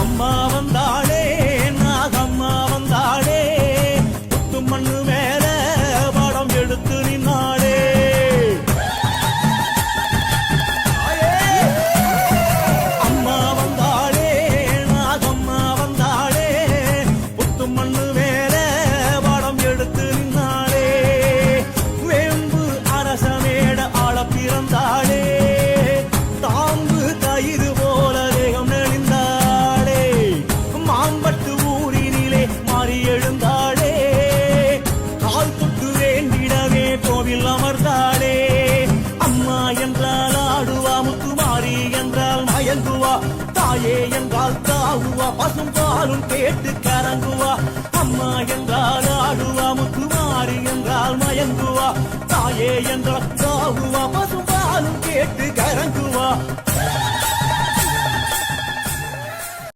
அம்மா வந்தாளே நாகம்மா வந்தாளே புத்து மண்ணு மேல படம் எடுத்து நின்னாளே அம்மா வந்தாளே நாகம்மா வந்தாளே புத்து மண்ணு மேல படம் எடுத்து நின்னாளே வேம்பு அரசமேட ஆள பிறந்தாளே தாம்பு கயிறு போல வேகம் நெளிந்தாளே மாம்பட்டு ஊரினிலே மாறி எழுந்தாளே கால் தொட்டு வேண்டிடவே கோவில் அமர்ந்தாளே அம்மா என்றால் ஆடுவா முத்துமாரி என்றால் மயங்குவா தாயே என்றால் தாவுவா பசும் பாலும் கேட்டு கரங்குவா அம்மா என்றால் ஆடுவா முத்துமாரி என்றால் மயங்குவா தாயே என்றால் தாவுவா பசும் பாலும் கேட்டு கரங்குவா